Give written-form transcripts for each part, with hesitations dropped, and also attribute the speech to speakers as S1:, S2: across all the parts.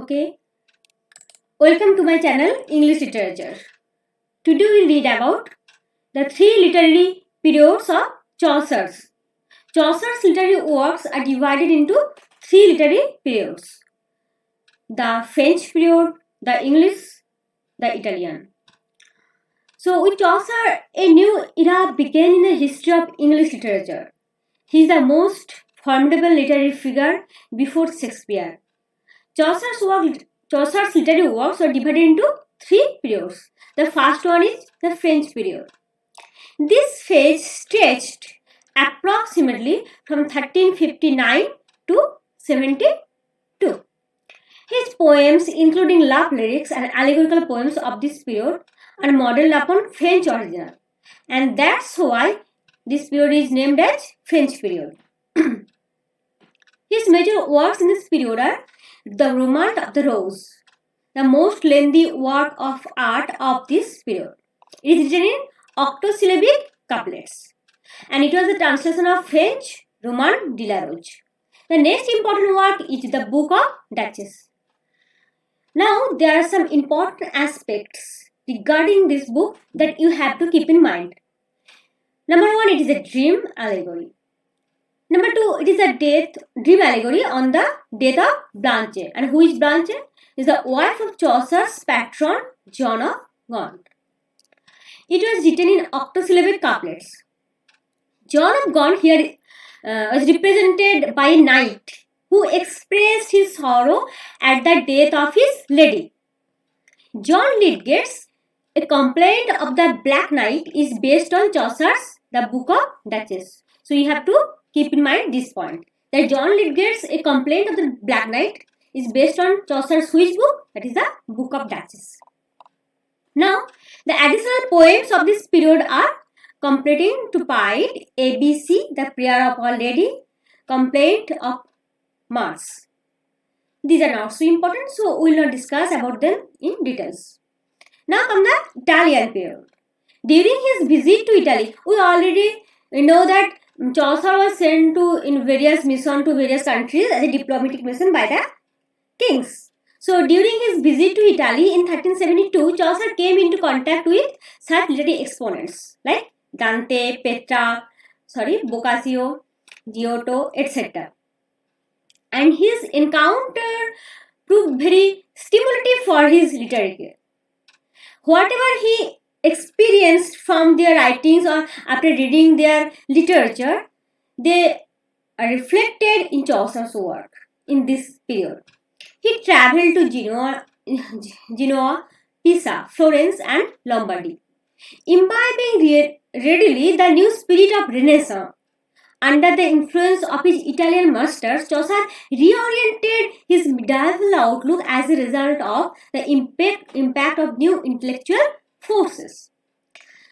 S1: Okay, welcome to my channel English Literature. Today we read about the three literary periods of Chaucer's. Chaucer's literary works are divided into three literary periods: the French period, the English, the Italian. So with Chaucer, a new era began in the history of English literature. He is the most formidable literary figure before Shakespeare. Chaucer's literary works are divided into three periods. The first one is the French period. This phase stretched approximately from 1359 to 72. His poems, including love lyrics and allegorical poems of this period, are modeled upon French original, and that's why this period is named as French period. His major works in this period are The Romance of the Rose, the most lengthy work of art of this period. It is written in octosyllabic couplets, and it was a translation of French Roman de la Rose. The next important work is the Book of Duchess. Now, there are some important aspects regarding this book that you have to keep in mind. Number one, it is a dream allegory. Number two, it is a dream allegory on the death of Blanche. And who is Blanche? Is the wife of Chaucer's patron, John of Gaunt. It was written in octosyllabic couplets. John of Gaunt here was represented by a knight who expressed his sorrow at the death of his lady. John Lydgate's A Complaint of the Black Knight is based on Chaucer's The Book of Duchess. So you have to keep in mind this point, that John Lydgate's A Complaint of the Black Knight is based on Chaucer's which book? That is the Book of Duchess. Now, the additional poems of this period are Compleynte to Pite, ABC, The Prayer of Our Lady, Compleynte of Mars. These are not so important, so we will not discuss about them in details. Now come the Italian period. During his visit to Italy, we already know that Chaucer was sent in various missions to various countries as a diplomatic mission by the kings. So during his visit to Italy in 1372, Chaucer came into contact with such literary exponents like Dante, Boccaccio, Giotto, etc. And his encounter proved very stimulative for his literary career. Whatever he experienced from their writings or after reading their literature, they are reflected in Chaucer's work in this period. He travelled to Genoa, Pisa, Florence and Lombardy, imbibing readily the new spirit of Renaissance. Under the influence of his Italian masters, Chaucer reoriented his medieval outlook as a result of the impact of new intellectual forces.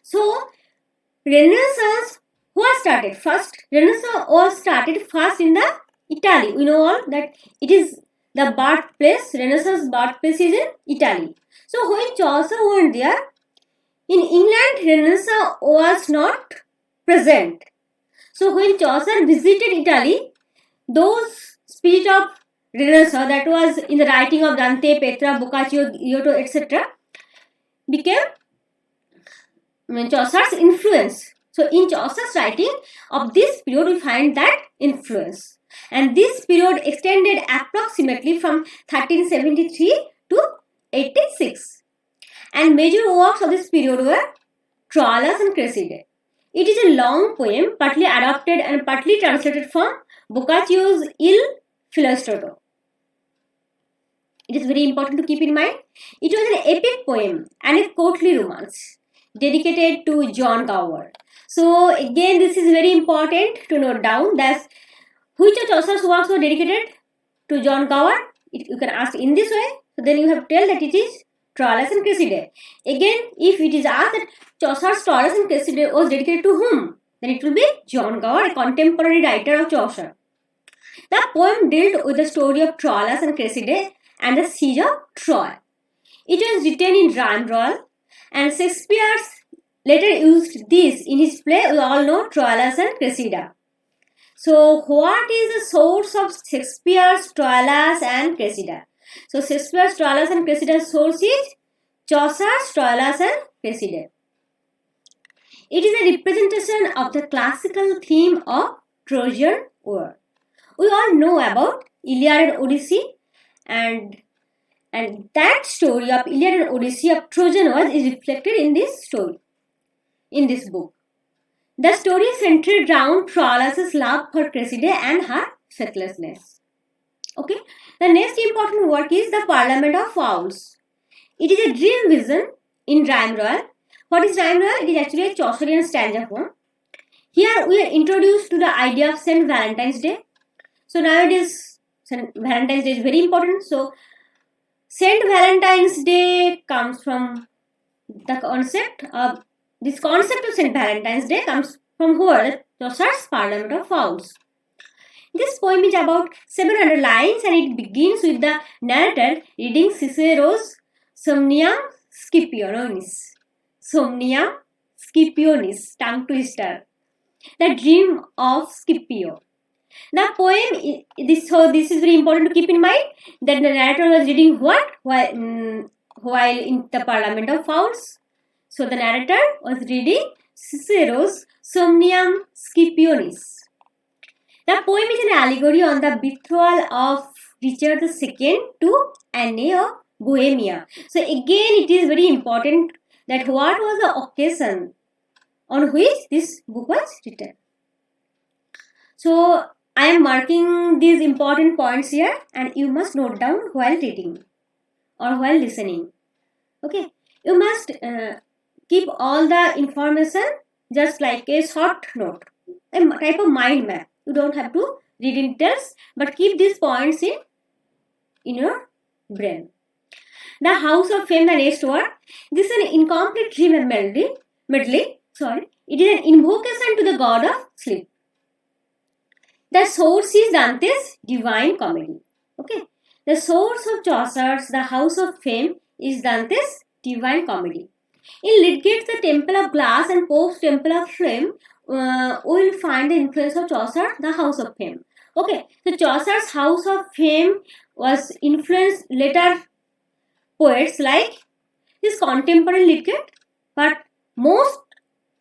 S1: So, Renaissance was started first. Renaissance was started first in the Italy. We know all that it is the birthplace. Renaissance birthplace is in Italy. So, when Chaucer went there, in England, Renaissance was not present. So when Chaucer visited Italy, those spirit of Renaissance that was in the writing of Dante, Boccaccio, Giotto, etc. became Chaucer's influence. So in Chaucer's writing of this period, we find that influence. And this period extended approximately from 1373 to 86. And major works of this period were Troilus and Cresside. It is a long poem, partly adapted and partly translated from Boccaccio's Il Filostrato. It is very important to keep in mind. It was an epic poem and a courtly romance dedicated to John Gower. So again, this is very important to note down that which of Chaucer's works were dedicated to John Gower. You can ask in this way. So then you have to tell that it is Troilus and Cresside. Again, if it is asked that Chaucer's Troilus and Cresside was dedicated to whom, then it will be John Gower, a contemporary writer of Chaucer. The poem dealt with the story of Troilus and Cresside and the siege of Troy. It was written in rhyme royal, and Shakespeare later used this in his play we all know, Troilus and Cressida. So what is the source of Shakespeare's Troilus and Cressida? So Shakespeare's Troilus and Cressida source is Chaucer's Troilus and Cressida. It is a representation of the classical theme of Trojan War. We all know about Iliad and Odyssey, and that story of Iliad and Odyssey of Trojan War is reflected in this story, in this book. The story is centered around Troilus' love for Cressida and her faithlessness. Okay. The next important work is the Parliament of Fowls. It is a dream vision in Rhyme Royal. What is Rhyme Royal? It is actually a Chaucerian stanza form. Here we are introduced to the idea of St. Valentine's Day. So nowadays, St. Valentine's Day is very important. So St. Valentine's Day comes from the concept of St. Valentine's Day comes from where? Chaucer's Parliament of Fowls. This poem is about 700 lines and it begins with the narrator reading Cicero's Somnium Scipionis. Somnium Scipionis, tongue twister. The Dream of Scipio. The poem, this is very important to keep in mind that the narrator was reading what? While in the Parliament of Fowls. So the narrator was reading Cicero's Somnium Scipionis. The poem is an allegory on the betrothal of Richard II to Anne of Bohemia. So again it is very important that what was the occasion on which this book was written. So I am marking these important points here and you must note down while reading or while listening. Okay, you must keep all the information just like a short note, a type of mind map. You don't have to read in details, but keep these points in your brain. The House of Fame, the next word. This is an incomplete dream and medley. It is an invocation to the god of sleep. The source is Dante's Divine Comedy. Okay. The source of Chaucer's The House of Fame is Dante's Divine Comedy. In Lydgate, the Temple of Glass and Pope's Temple of Flame, we will find the influence of Chaucer, the House of Fame. Okay, so Chaucer's House of Fame was influenced later poets like his contemporary Lydgate, but more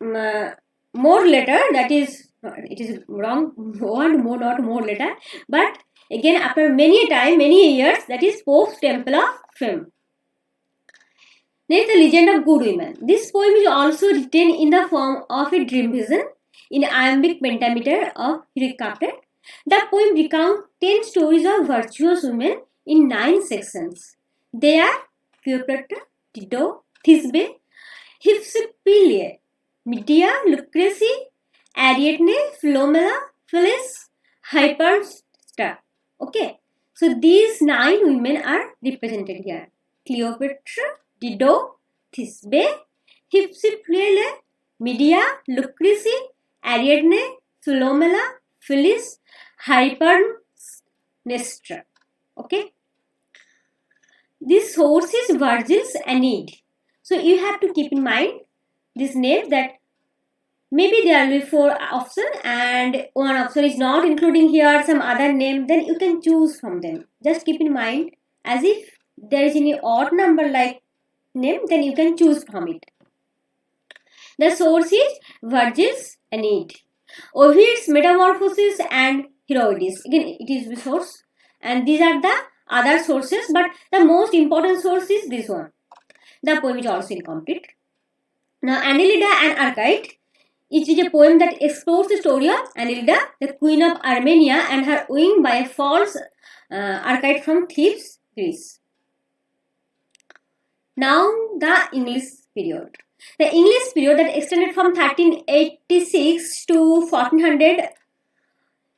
S1: later, that is, it is wrong, not more later, but again after many years, that is Pope's Temple of Fame. Next, the Legend of Good Women. This poem is also written in the form of a dream vision in iambic pentameter of heroic couplet. The poem recounts 10 stories of virtuous women in 9 sections. They are Cleopatra, Dido, Thisbe, Hypsipyle, Medea, Lucrece, Ariadne, Philomela, Phyllis, Hypersta. Okay, so these 9 women are represented here. Cleopatra, Dido, Thisbe, Hypsipyle, Medea, Lucrece, Ariadne, Philomela, Phyllis, Hypernestra. Okay. This source is Virgil's Aeneid. So you have to keep in mind this name that maybe there will be 4 options and one option is not including here some other name, then you can choose from them. Just keep in mind as if there is any odd number like name, then you can choose from it. The source is Virgil's Aeneid. Ovid's Metamorphoses and Heroides. Again, it is the source. And these are the other sources, but the most important source is this one. The poem is also incomplete. Now, Anelida and Arcite. It is a poem that explores the story of Anelida, the queen of Armenia, and her wooing by a false Arcite from Thebes, Greece. Now, the English period. The English period that extended from 1386 to 1400.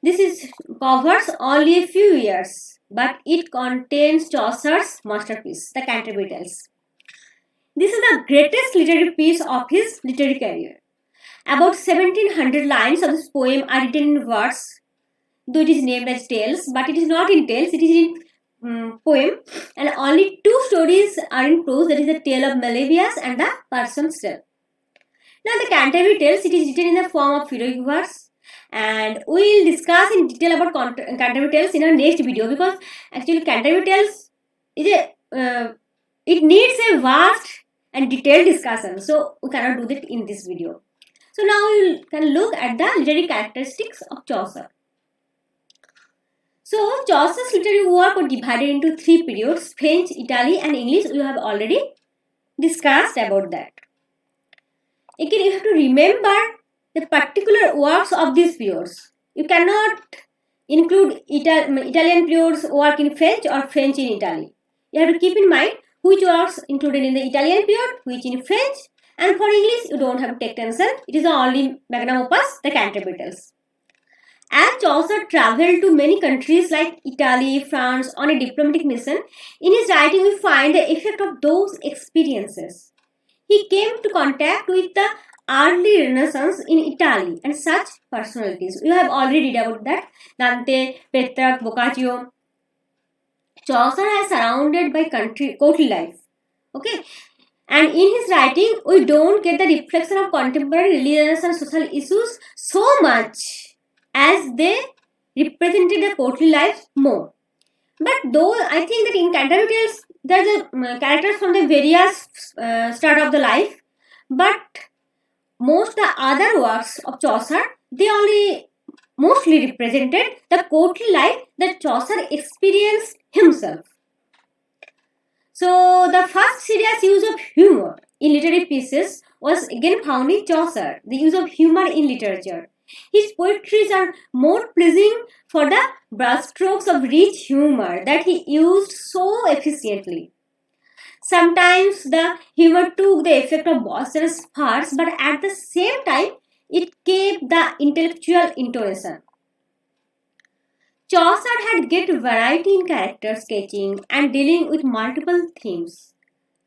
S1: This covers only a few years, but it contains Chaucer's masterpiece, the Canterbury Tales. This is the greatest literary piece of his literary career. About 1700 lines of this poem are written in verse, though it is named as tales, but it is not in tales, it is in poem, and only 2 stories are in prose, that is the tale of Meliboeus and the Person's Tale. Now the Canterbury Tales, it is written in the form of heroic verse, and we'll discuss in detail about Canterbury Tales in our next video, because actually Canterbury Tales is it needs a vast and detailed discussion, so we cannot do that in this video. So now we can look at the literary characteristics of Chaucer. So Chaucer's literary work was divided into three periods: French, Italy, and English. We have already discussed about that. Again, you have to remember the particular works of these periods. You cannot include Italian periods work in French or French in Italy. You have to keep in mind which works included in the Italian period, which in French, and for English you don't have to take tension. It is the only magnum opus, the Canterbury Tales. As Chaucer travelled to many countries like Italy, France on a diplomatic mission, in his writing we find the effect of those experiences. He came to contact with the early Renaissance in Italy and such personalities. You have already read about that. Dante, Petrarch, Boccaccio. Chaucer is surrounded by courtly life. Okay. And in his writing, we don't get the reflection of contemporary religious and social issues so much as they represented the courtly life more. But though I think that in Canterbury Tales, there are the characters from the various start of the life, but most the other works of Chaucer, they only mostly represented the courtly life that Chaucer experienced himself. So the first serious use of humor in literary pieces was again found in Chaucer, the use of humor in literature. His poetries are more pleasing for the brushstrokes of rich humor that he used so efficiently. Sometimes the humor took the effect of boisterous farce, but at the same time it kept the intellectual intonation. Chaucer had great variety in character sketching and dealing with multiple themes: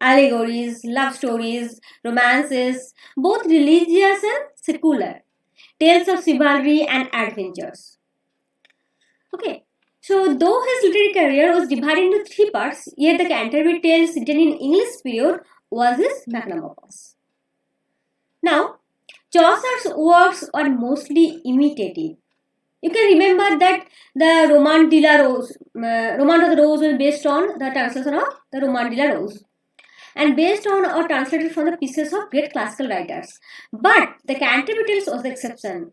S1: allegories, love stories, romances, both religious and secular, tales of chivalry and adventures. Okay, so though his literary career was divided into three parts, yet the Canterbury Tales written in English period was his magnum opus. Now, Chaucer's works are mostly imitative. You can remember that the Roman de la Rose, Roman of the Rose was based on the translation of the Roman de la Rose, and based on or translated from the pieces of great classical writers. But the Canterbury Tales was the exception.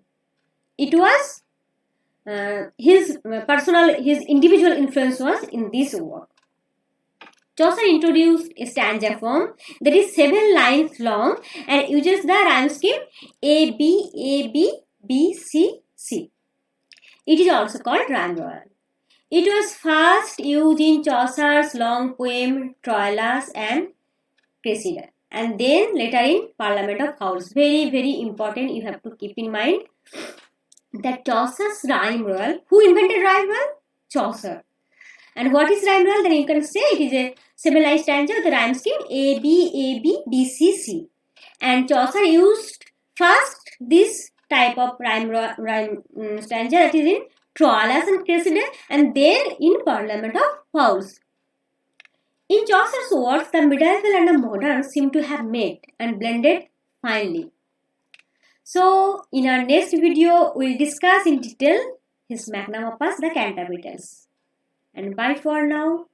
S1: It was his individual influence was in this work. Chaucer introduced a stanza form that is 7 lines long and uses the rhyme scheme A B A B B C C. It is also called rhyme royal. It was first used in Chaucer's long poem Troilus and Cressida, and then later in Parliament of Fowls. Very, very important, you have to keep in mind that Chaucer's rhyme royal. Who invented rhyme royal? Chaucer. And what is rhyme royal? Then you can say it is a 7-line stanza with the rhyme scheme A B A B B C C. And Chaucer used first this type of rhyme stanza, that is in Troilus and Cressida, and then in Parliament of Fowls. In Chaucer's works, the medieval and the modern seem to have met and blended finely. So, in our next video, we will discuss in detail his magnum opus, the Canterbury Tales. And bye for now.